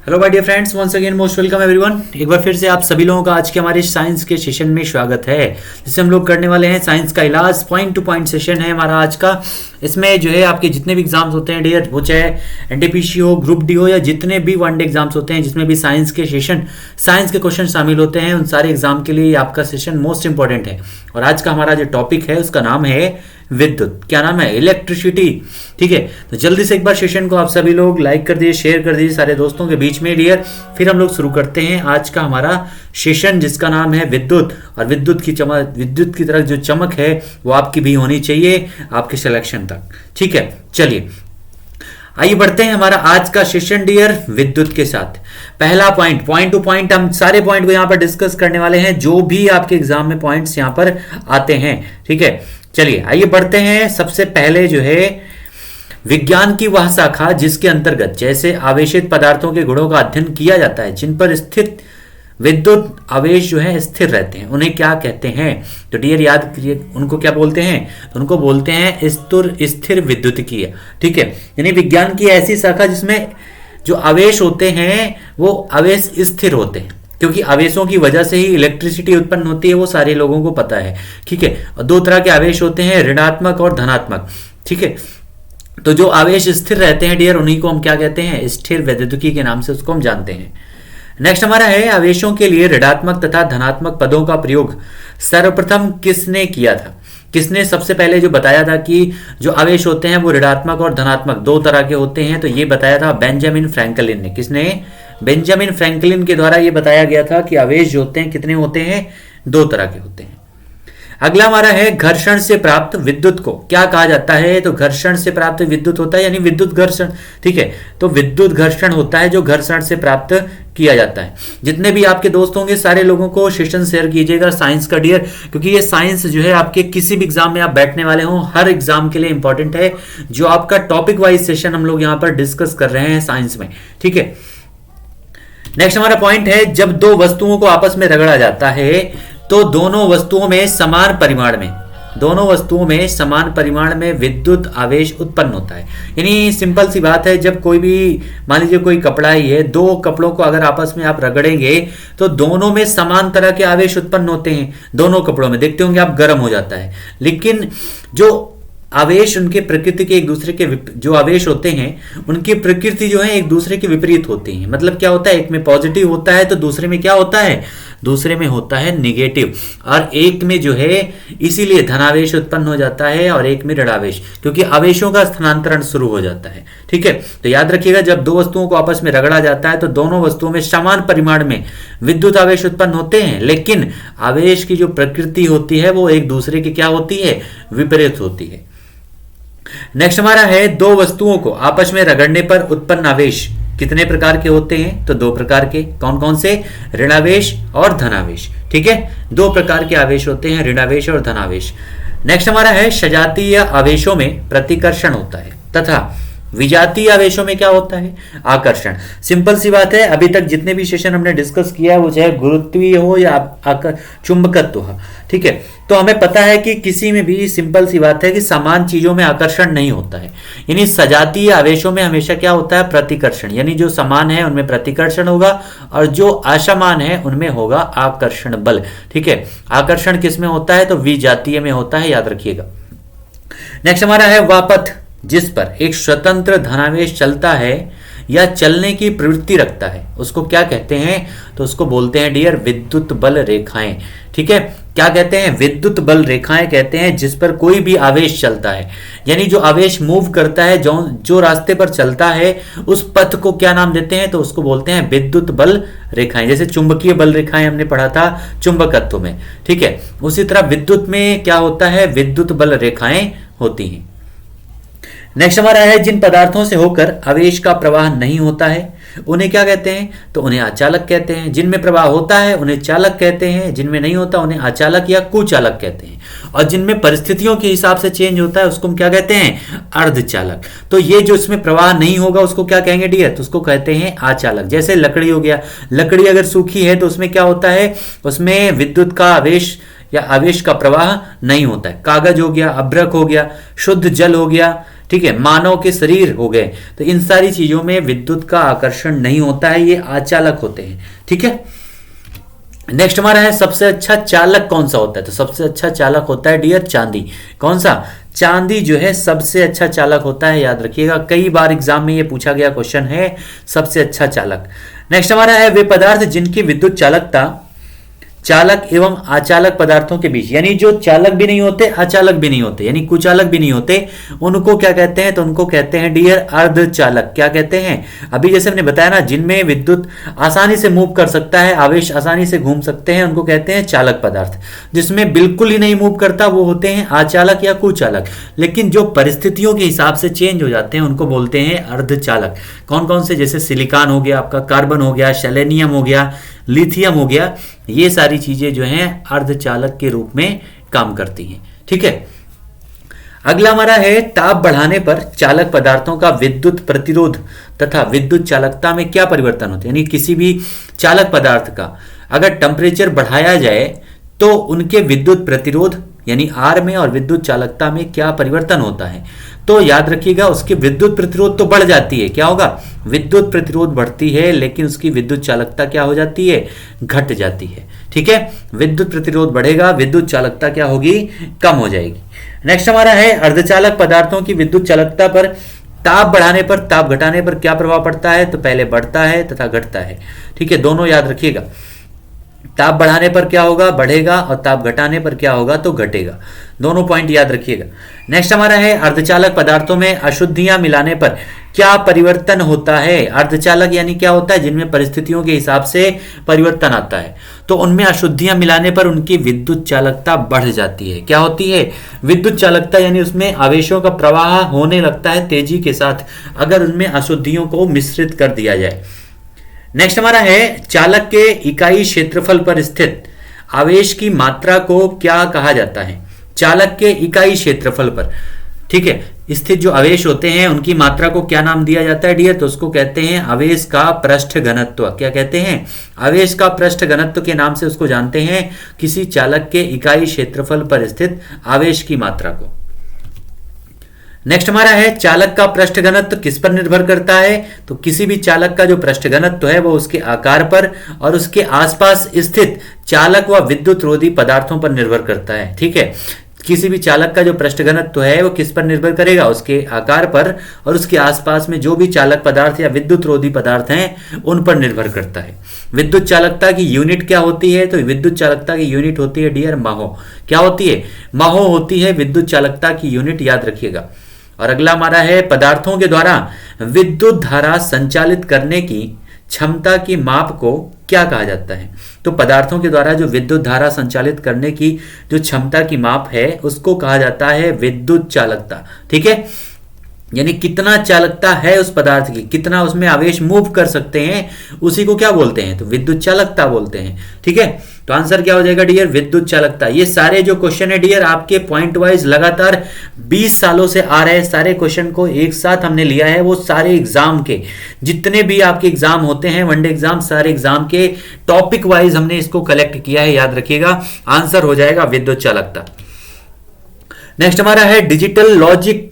Hello my dear friends, once again most welcome everyone. एक बार फिर से आप सभी लोगों का आज के हमारे साइंस के सेशन में स्वागत है, जिससे हम लोग करने वाले हैं साइंस का इलाज। पॉइंट टू पॉइंट सेशन है हमारा आज का। इसमें जो है आपके जितने भी एग्जाम्स होते हैं डियर, वो चाहे एनटीपीसी हो, ग्रुप डी हो, या जितने भी वनडे एग्जाम्स होते हैं जिसमें भी साइंस के सेशन, साइंस के क्वेश्चन शामिल होते हैं, उन सारे एग्जाम के लिए आपका सेशन मोस्ट इंपॉर्टेंट है। और आज का हमारा जो टॉपिक है उसका नाम है विद्युत। क्या नाम है? इलेक्ट्रिसिटी। ठीक है, तो जल्दी से एक बार सेशन को आप सभी लोग लाइक कर दीजिए, शेयर कर दीजिए सारे दोस्तों के बीच में डियर। फिर हम लोग शुरू करते हैं आज का हमारा सेशन, जिसका नाम है विद्युत। और विद्युत की चमक, विद्युत की तरह जो चमक है वो आपकी भी होनी चाहिए आपके सिलेक्शन तक। ठीक है, चलिए आइए बढ़ते हैं हमारा आज का सेशन डियर विद्युत के साथ। पहला पॉइंट टू पॉइंट हम सारे पॉइंट को यहां पर डिस्कस करने वाले हैं, जो भी आपके एग्जाम में पॉइंट्स यहां पर आते हैं। ठीक है, चलिए आइए बढ़ते हैं। सबसे पहले जो है विज्ञान की वह शाखा जिसके अंतर्गत जैसे आवेशित पदार्थों के गुणों का अध्ययन किया जाता है, जिन पर स्थित विद्युत आवेश जो है स्थिर रहते हैं, उन्हें क्या कहते हैं? तो डियर याद करिए, उनको क्या बोलते हैं? तो उनको बोलते हैं स्थिर विद्युतिकीय। ठीक है, यानी विज्ञान की ऐसी शाखा जिसमें जो आवेश होते हैं वो आवेश स्थिर होते हैं, क्योंकि आवेशों की वजह से ही इलेक्ट्रिसिटी उत्पन्न होती है, वो सारे लोगों को पता है। ठीक है, और दो तरह के आवेश होते हैं, ऋणात्मक और धनात्मक। ठीक है, तो जो आवेश स्थिर रहते हैं डियर, उन्हीं को हम क्या कहते हैं? स्थिर विद्युतिकी के नाम से उसको हम जानते हैं। नेक्स्ट हमारा है आवेशों के लिए ऋणात्मक तथा धनात्मक पदों का प्रयोग सर्वप्रथम किसने किया था? किसने सबसे पहले जो बताया था कि जो आवेश होते हैं वो ऋणात्मक और धनात्मक दो तरह के होते हैं? तो ये बताया था बेंजामिन फ्रैंकलिन ने। किसने? बेंजामिन फ्रैंकलिन के द्वारा ये बताया गया था कि आवेश जो होते हैं कितने होते हैं? दो तरह के होते हैं। अगला हमारा है घर्षण से प्राप्त विद्युत को क्या कहा जाता है? तो घर्षण से प्राप्त विद्युत होता है, यानी विद्युत घर्षण। ठीक है, तो विद्युत घर्षण होता है जो घर्षण से प्राप्त किया जाता है। जितने भी आपके दोस्त होंगे सारे लोगों को सेशन शेयर कीजिएगा साइंस का डियर, क्योंकि ये साइंस जो है आपके किसी भी एग्जाम में आप बैठने वाले हो, हर एग्जाम के लिए इंपॉर्टेंट है। जो आपका टॉपिक वाइज सेशन हम लोग यहाँ पर डिस्कस कर रहे हैं साइंस में। ठीक है, नेक्स्ट हमारा पॉइंट है जब दो वस्तुओं को आपस में रगड़ा जाता है तो दोनों वस्तुओं में समान परिमाण में विद्युत आवेश उत्पन्न होता है। यानी सिंपल सी बात है, जब कोई भी मान लीजिए कोई कपड़ा ही है, दो कपड़ों को अगर आपस में आप रगड़ेंगे तो दोनों में समान तरह के आवेश उत्पन्न होते हैं। दोनों कपड़ों में देखते होंगे आप गर्म हो जाता है, लेकिन जो आवेश उनके प्रकृति के एक दूसरे के जो आवेश होते हैं उनकी प्रकृति जो है एक दूसरे के विपरीत होती है। मतलब क्या होता है? एक में पॉजिटिव होता है तो दूसरे में क्या होता है? दूसरे में होता है निगेटिव। और एक में जो है इसीलिए धनावेश उत्पन्न हो जाता है और एक में ऋणावेश, क्योंकि आवेशों का स्थानांतरण शुरू हो जाता है। ठीक है, तो याद रखिएगा जब दो वस्तुओं को आपस में रगड़ा जाता है तो दोनों वस्तुओं में समान परिमाण में विद्युत आवेश उत्पन्न होते हैं, लेकिन आवेश की जो प्रकृति होती है वो एक दूसरे की क्या होती है? विपरीत होती है। नेक्स्ट हमारा है दो वस्तुओं को आपस में रगड़ने पर उत्पन्न आवेश कितने प्रकार के होते हैं? तो दो प्रकार के। कौन कौन से? ऋणावेश और धनावेश। ठीक है, दो प्रकार के आवेश होते हैं, ऋणावेश और धनावेश। नेक्स्ट हमारा है सजातीय आवेशों में प्रतिकर्षण होता है तथा विजातीय आवेशों में क्या होता है? आकर्षण। सिंपल सी बात है, अभी तक जितने भी सेशन हमने डिस्कस किया है वो चाहे गुरुत्वीय हो या चुंबकत्व हो। ठीक है, तो हमें पता है कि किसी में भी सिंपल सी बात है कि समान चीजों में आकर्षण नहीं होता है। यानी सजातीय आवेशों में हमेशा क्या होता है? प्रतिकर्षण। यानी जो समान है उनमें प्रतिकर्षण होगा और जो असमान है उनमें होगा आकर्षण बल। ठीक है, आकर्षण किस में होता है? तो विजातीय में होता है, याद रखिएगा। नेक्स्ट हमारा है वह पथ जिस पर एक स्वतंत्र धनावेश चलता है या चलने की प्रवृत्ति रखता है, उसको क्या कहते हैं? तो उसको बोलते हैं डियर विद्युत बल रेखाएं। ठीक है, क्या कहते हैं? विद्युत बल रेखाएं कहते हैं जिस पर कोई भी आवेश चलता है। यानी जो आवेश मूव करता है, जो रास्ते पर चलता है, उस पथ को क्या नाम देते हैं? तो उसको बोलते हैं विद्युत बल रेखाएं। जैसे चुंबकीय बल रेखाएं हमने पढ़ा था चुंबकत्व में। ठीक है, उसी तरह विद्युत में क्या होता है? विद्युत बल रेखाएं होती हैं। नेक्स्ट हमारा है जिन पदार्थों से होकर आवेश का प्रवाह नहीं होता है उन्हें क्या कहते हैं? तो उन्हें अचालक कहते हैं। जिनमें प्रवाह होता है उन्हें चालक कहते हैं, जिनमें नहीं होता उन्हें अचालक या कुचालक कहते हैं, और जिनमें परिस्थितियों के हिसाब से चेंज होता है उसको हम क्या कहते हैं? अर्धचालक। तो ये जो इसमें प्रवाह नहीं होगा उसको क्या कहेंगे डियर? तो उसको कहते हैं अचालक। जैसे लकड़ी हो गया, लकड़ी अगर सूखी है तो उसमें क्या होता है? उसमें विद्युत का आवेश या आवेश का प्रवाह नहीं होता है। कागज हो गया, अभ्रक हो गया, शुद्ध जल हो गया, ठीक है, मानव के शरीर हो गए, तो इन सारी चीजों में विद्युत का आकर्षण नहीं होता है, ये आचालक होते हैं। ठीक है, नेक्स्ट हमारा है सबसे अच्छा चालक कौन सा होता है। तो सबसे अच्छा चालक होता है डियर चांदी। कौन सा? चांदी जो है सबसे अच्छा चालक होता है, याद रखिएगा, कई बार एग्जाम में ये पूछा गया क्वेश्चन है, सबसे अच्छा चालक। नेक्स्ट हमारा है वे पदार्थ जिनकी विद्युत चालकता चालक एवं अचालक पदार्थों के बीच, यानी जो चालक भी नहीं होते, अचालक भी नहीं होते, यानी कुचालक भी नहीं होते, उनको क्या कहते हैं? तो उनको कहते हैं डियर अर्धचालक। क्या कहते हैं? अभी जैसे हमने बताया ना, जिनमें विद्युत आसानी से मूव कर सकता है, आवेश आसानी से घूम सकते हैं, उनको कहते हैं चालक पदार्थ। जिसमें बिल्कुल ही नहीं मूव करता वो होते हैं अचालक या कुचालक, लेकिन जो परिस्थितियों के हिसाब से चेंज हो जाते हैं उनको बोलते हैं अर्धचालक। कौन कौन से? जैसे सिलिकॉन हो गया, आपका कार्बन हो गया, सेलेनियम हो गया, लिथियम हो गया, ये सारी चीजें जो हैं अर्धचालक के रूप में काम करती हैं। ठीक है, अगला हमारा है ताप बढ़ाने पर चालक पदार्थों का विद्युत प्रतिरोध तथा विद्युत चालकता में क्या परिवर्तन होते हैं। यानी किसी भी चालक पदार्थ का अगर टेम्परेचर बढ़ाया जाए तो उनके विद्युत प्रतिरोध यानी आर में और विद्युत चालकता में क्या परिवर्तन होता है। तो याद रखिएगा, उसकी विद्युत प्रतिरोध तो बढ़ जाती है, क्या होगा? विद्युत प्रतिरोध बढ़ती है, लेकिन उसकी विद्युत चालकता क्या हो जाती है? घट जाती है। ठीक है, विद्युत प्रतिरोध बढ़ेगा, विद्युत चालकता क्या होगी? कम हो जाएगी। नेक्स्ट हमारा है अर्धचालक पदार्थों की विद्युत चालकता पर ताप बढ़ाने पर ताप घटाने पर क्या प्रभाव पड़ता है। तो पहले बढ़ता है तथा घटता है। ठीक है, दोनों याद रखिएगा, ताप बढ़ाने पर क्या होगा? बढ़ेगा, और ताप घटाने पर क्या होगा? तो घटेगा। दोनों पॉइंट याद रखिएगा। नेक्स्ट हमारा है अर्धचालक पदार्थों में अशुद्धियां मिलाने पर क्या परिवर्तन होता है। अर्धचालक यानी क्या होता है? जिनमें परिस्थितियों के हिसाब से परिवर्तन आता है, तो उनमें अशुद्धियां मिलाने पर उनकी विद्युत चालकता बढ़ जाती है। क्या होती है? विद्युत चालकता, यानी उसमें आवेशों का प्रवाह होने लगता है तेजी के साथ अगर उनमें अशुद्धियों को मिश्रित कर दिया जाए। नेक्स्ट हमारा है चालक के इकाई क्षेत्रफल पर स्थित आवेश की मात्रा को क्या कहा जाता है। चालक के इकाई क्षेत्रफल पर, ठीक है, स्थित जो आवेश होते हैं उनकी मात्रा को क्या नाम दिया जाता है डियर? तो उसको कहते हैं आवेश का पृष्ठ घनत्व। क्या कहते हैं? आवेश का पृष्ठ घनत्व के नाम से उसको जानते हैं, किसी चालक के इकाई क्षेत्रफल पर स्थित आवेश की मात्रा को। नेक्स्ट हमारा है चालक का पृष्ठ घनत्व किस पर निर्भर करता है। तो किसी भी चालक का जो पृष्ठ घनत्व है वो उसके आकार पर और उसके आसपास स्थित चालक व विद्युत रोधी पदार्थों पर निर्भर करता है। ठीक है, किसी भी चालक का जो पृष्ठ घनत्व है वो किस पर निर्भर करेगा? उसके आकार पर और उसके आसपास में जो भी चालक पदार्थ या विद्युत रोधी पदार्थ हैं उन पर निर्भर करता है। विद्युत चालकता की यूनिट क्या होती है? तो विद्युत चालकता की यूनिट होती है डियर महो। क्या होती है? महो होती है विद्युत चालकता की यूनिट, याद रखिएगा। और अगला हमारा है पदार्थों के द्वारा विद्युत धारा संचालित करने की क्षमता की माप को क्या कहा जाता है। तो पदार्थों के द्वारा जो विद्युत धारा संचालित करने की जो क्षमता की माप है उसको कहा जाता है विद्युत चालकता। ठीक है, यानी कितना चालकता है उस पदार्थ की, कितना उसमें आवेश मूव कर सकते हैं, उसी को क्या बोलते हैं? तो विद्युत चालकता बोलते हैं। ठीक है, तो आंसर क्या हो जाएगा डियर? विद्युत चालकता। ये सारे जो क्वेश्चन है डियर आपके पॉइंट वाइज लगातार 20 सालों से आ रहे हैं, सारे क्वेश्चन को एक साथ हमने लिया है। वो सारे एग्जाम के जितने भी आपके एग्जाम होते हैं, वनडे एग्जाम, सारे एग्जाम के टॉपिक वाइज हमने इसको कलेक्ट किया है, याद रखिएगा। आंसर हो जाएगा विद्युत चालकता। नेक्स्ट हमारा है डिजिटल लॉजिक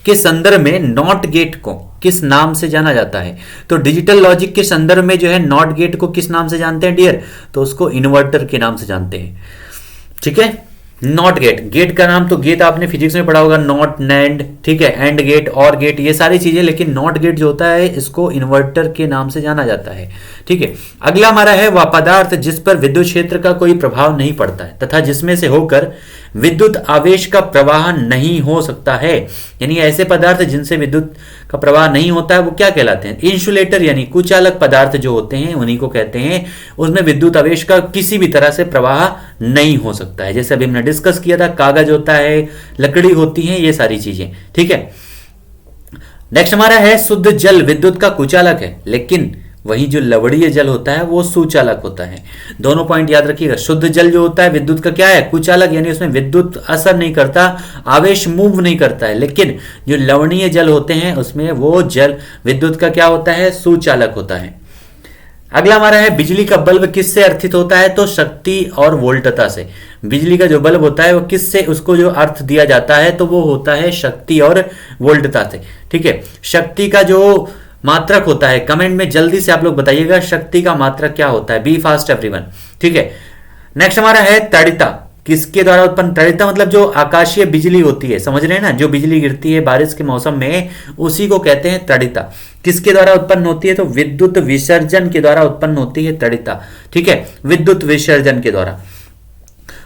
के संदर्भ में नॉट गेट को किस नाम से जाना जाता है। तो डिजिटल लॉजिक के संदर्भ में जो है नॉट गेट को किस नाम से जानते हैं डियर? तो उसको इन्वर्टर के नाम से जानते हैं। ठीक है, नॉट गेट, गेट का नाम तो गेट आपने फिजिक्स में पढ़ा होगा, नॉट, नैंड, ठीक है, एंड गेट, और गेट, ये सारी चीजें, लेकिन नॉट गेट जो होता है इसको इन्वर्टर के नाम से जाना जाता है। ठीक है, अगला हमारा है वह पदार्थ जिस पर विद्युत क्षेत्र का कोई प्रभाव नहीं पड़ता है तथा जिसमें से होकर विद्युत आवेश का प्रवाह नहीं हो सकता है। यानी ऐसे पदार्थ जिनसे विद्युत का प्रवाह नहीं होता है वो क्या कहलाते हैं? इंसुलेटर, यानी कुचालक पदार्थ जो होते हैं उन्हीं को कहते हैं। उसमें विद्युत आवेश का किसी भी तरह से प्रवाह नहीं हो सकता है। जैसे अभी हमने डिस्कस किया था, कागज होता है, लकड़ी होती है, ये सारी चीजें। ठीक है, नेक्स्ट हमारा है शुद्ध जल विद्युत का कुचालक है, लेकिन वही जो लवणीय जल होता है वो सुचालक होता है। दोनों पॉइंट याद रखिएगा। शुद्ध जल जो होता है विद्युत का क्या है? कुचालक, यानी उसमें विद्युत असर नहीं करता, आवेश मूव नहीं करता है। लेकिन जो लवणीय जल होते हैं उसमें वो जल विद्युत का क्या होता है? सुचालक होता है। अगला हमारा है बिजली का बल्ब किससे अर्थित होता है, तो शक्ति और वोल्टता से। बिजली का जो बल्ब होता है वो किससे, उसको जो अर्थ दिया जाता है तो वो होता है शक्ति और वोल्टता से। ठीक है, शक्ति का जो मात्रक होता है, कमेंट में जल्दी से आप लोग बताइएगा शक्ति का मात्रक क्या होता है, बी फास्ट एवरीवन। ठीक है, नेक्स्ट हमारा है तड़िता, किसके द्वारा उत्पन्न, तड़िता मतलब जो आकाशीय बिजली होती है, समझ रहे हैं ना, जो बिजली गिरती है बारिश के मौसम में, उसी को कहते हैं तड़िता। किसके द्वारा उत्पन्न होती है, तो विद्युत विसर्जन के द्वारा उत्पन्न होती है तड़िता। ठीक है, विद्युत विसर्जन के द्वारा।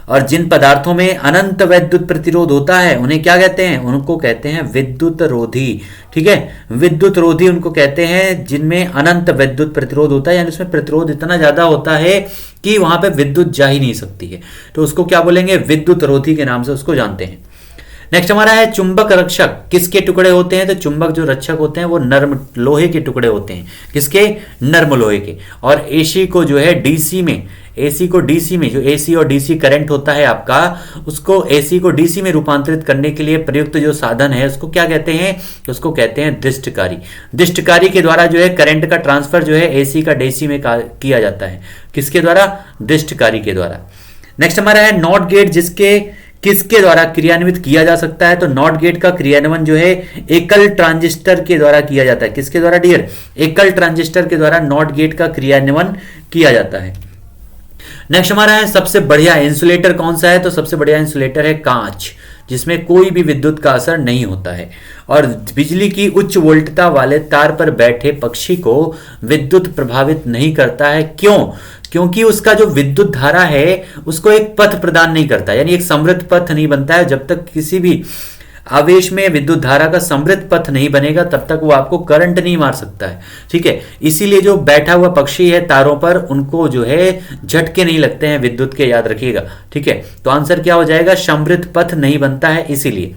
और जिन पदार्थों में अनंत विद्युत प्रतिरोध होता है उन्हें क्या कहते हैं, उनको कहते हैं विद्युत रोधी। ठीक है, विद्युत रोधी उनको कहते हैं जिनमें अनंत विद्युत प्रतिरोध होता है, यानी उसमें प्रतिरोध इतना ज्यादा होता है कि वहां पे विद्युत जा ही नहीं सकती है, तो उसको क्या बोलेंगे, विद्युत रोधी के नाम से उसको जानते हैं। नेक्स्ट हमारा है चुंबक रक्षक, किसके टुकड़े होते हैं, तो चुंबक जो रक्षक होते हैं वो नर्म लोहे के टुकड़े होते हैं, किसके, नर्म लोहे के। और एसी को जो है डीसी में, एसी को डीसी में, जो एसी और डीसी करंट होता है आपका, उसको एसी को डीसी में रूपांतरित करने के लिए प्रयुक्त जो साधन है उसको क्या कहते हैं, उसको कहते हैं दिष्टकारी। दिष्टकारी के द्वारा जो है करंट का ट्रांसफर जो है एसी का डीसी में किया जाता है, किसके द्वारा, दिष्टकारी के द्वारा। नेक्स्ट हमारा है नॉट गेट, जिसके किसके द्वारा क्रियान्वित किया जा सकता है, तो नॉट गेट का क्रियान्वयन जो है एकल ट्रांजिस्टर के द्वारा किया जाता है, किसके द्वारा डियर, एकल ट्रांजिस्टर के द्वारा नॉट गेट का क्रियान्वयन किया जाता है। नेक्स्ट हमारा है सबसे बढ़िया इंसुलेटर कौन सा है, तो सबसे बढ़िया इंसुलेटर है कांच, जिसमें कोई भी विद्युत का असर नहीं होता है। और बिजली की उच्च वोल्टता वाले तार पर बैठे पक्षी को विद्युत प्रभावित नहीं करता है, क्यों, क्योंकि उसका जो विद्युत धारा है उसको एक पथ प्रदान नहीं करता, यानी एक समृद्ध पथ नहीं बनता है। जब तक किसी भी आवेश में विद्युत धारा का समृद्ध पथ नहीं बनेगा तब तक वो आपको करंट नहीं मार सकता है। ठीक है, इसीलिए जो बैठा हुआ पक्षी है तारों पर, उनको जो है झटके नहीं लगते हैं विद्युत के, याद रखिएगा। ठीक है, तो आंसर क्या हो जाएगा, समृद्ध पथ नहीं बनता है इसीलिए।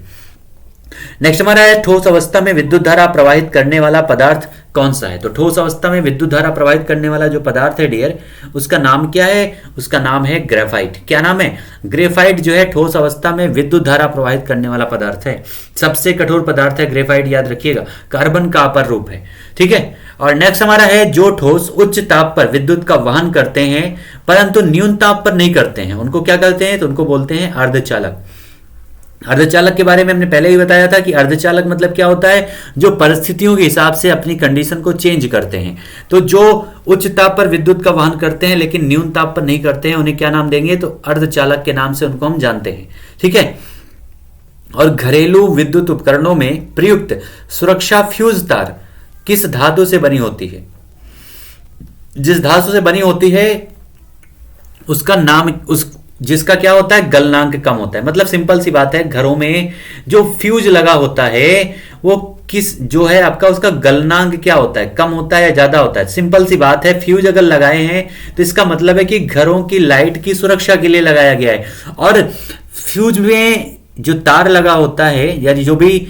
नेक्स्ट हमारा है ठोस अवस्था में विद्युत धारा प्रवाहित करने वाला पदार्थ कौन सा है, तो ठोस अवस्था में विद्युत धारा प्रवाहित करने वाला जो पदार्थ है डियर, उसका नाम क्या है, उसका नाम है ग्रेफाइट। क्या नाम है, ग्रेफाइट जो है ठोस अवस्था में विद्युत धारा प्रवाहित करने वाला पदार्थ है। सबसे कठोर पदार्थ है ग्रेफाइट, याद रखिएगा, कार्बन का अपर रूप है। ठीक है, और नेक्स्ट हमारा है जो ठोस उच्च ताप पर विद्युत का वहन करते हैं परंतु न्यून ताप पर नहीं करते हैं, उनको क्या कहते हैं, तो उनको बोलते हैं अर्धचालक। अर्धचालक के बारे में हमने पहले ही बताया था कि अर्धचालक मतलब क्या होता है, जो परिस्थितियों के हिसाब से अपनी कंडीशन को चेंज करते हैं। तो जो उच्च ताप पर विद्युत का वहन करते हैं लेकिन न्यून ताप पर नहीं करते हैं, उन्हें क्या नाम देंगे, तो अर्धचालक के नाम से उनको हम जानते हैं। ठीक है, और घरेलू विद्युत उपकरणों में प्रयुक्त सुरक्षा फ्यूज तार किस धातु से बनी होती है, जिस धातु से बनी होती है उसका नाम, उस जिसका क्या होता है, गलनांक कम होता है। मतलब सिंपल सी बात है, घरों में जो फ्यूज लगा होता है वो किस जो है आपका, उसका गलनांक क्या होता है, कम होता है या ज्यादा होता है। सिंपल सी बात है, फ्यूज अगर लगाए हैं तो इसका मतलब है कि घरों की लाइट की सुरक्षा के लिए लगाया गया है। और फ्यूज में जो तार लगा होता है यानी जो भी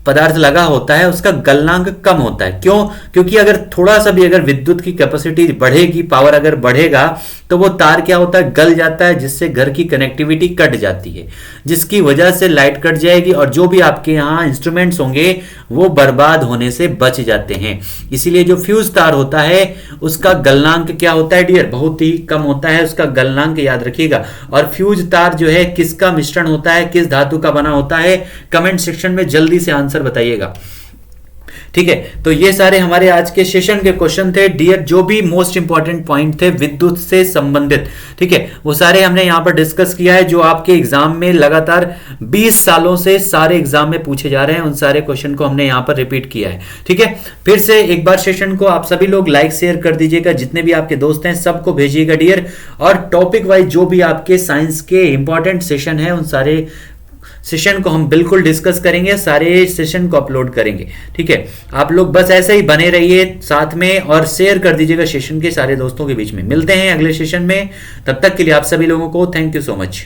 पदार्थ लगा होता है उसका गलनांक कम होता है। क्यों, क्योंकि अगर थोड़ा सा भी अगर विद्युत की कैपेसिटी बढ़ेगी, पावर अगर बढ़ेगा तो वो तार क्या होता है, गल जाता है, जिससे घर की कनेक्टिविटी कट जाती है, जिसकी वजह से लाइट कट जाएगी और जो भी आपके यहाँ इंस्ट्रूमेंट्स होंगे वो बर्बाद होने से बच जाते हैं। इसीलिए जो फ्यूज तार होता है उसका गलनांक क्या होता है डियर, बहुत ही कम होता है उसका गलनांक, याद रखिएगा। और फ्यूज तार जो है किसका मिश्रण होता है, किस धातु का बना होता है, कमेंट सेक्शन में जल्दी से आंसर बताइएगा। ठीक है, तो ये सारे हमारे आज के सेशन के क्वेश्चन थे डियर, जो भी मोस्ट इंपॉर्टेंट पॉइंट थे विद्युत से संबंधित। ठीक है, वो सारे हमने यहाँ पर डिस्कस किया है, जो आपके एग्जाम में लगातार 20 सालों से सारे एग्जाम में पूछे जा रहे हैं, उन सारे क्वेश्चन को हमने यहाँ पर रिपीट किया है। ठीक है, फिर से एक बार सेशन को आप सभी लोग लाइक शेयर कर दीजिएगा, जितने भी आपके दोस्त हैं सबको भेजिएगा डियर। और टॉपिक वाइज जो भी आपके साइंस के इंपॉर्टेंट सेशन है उन सारे सेशन को हम बिल्कुल डिस्कस करेंगे, सारे सेशन को अपलोड करेंगे। ठीक है, आप लोग बस ऐसे ही बने रहिए साथ में और शेयर कर दीजिएगा सेशन के सारे दोस्तों के बीच में। मिलते हैं अगले सेशन में, तब तक के लिए आप सभी लोगों को थैंक यू सो मच।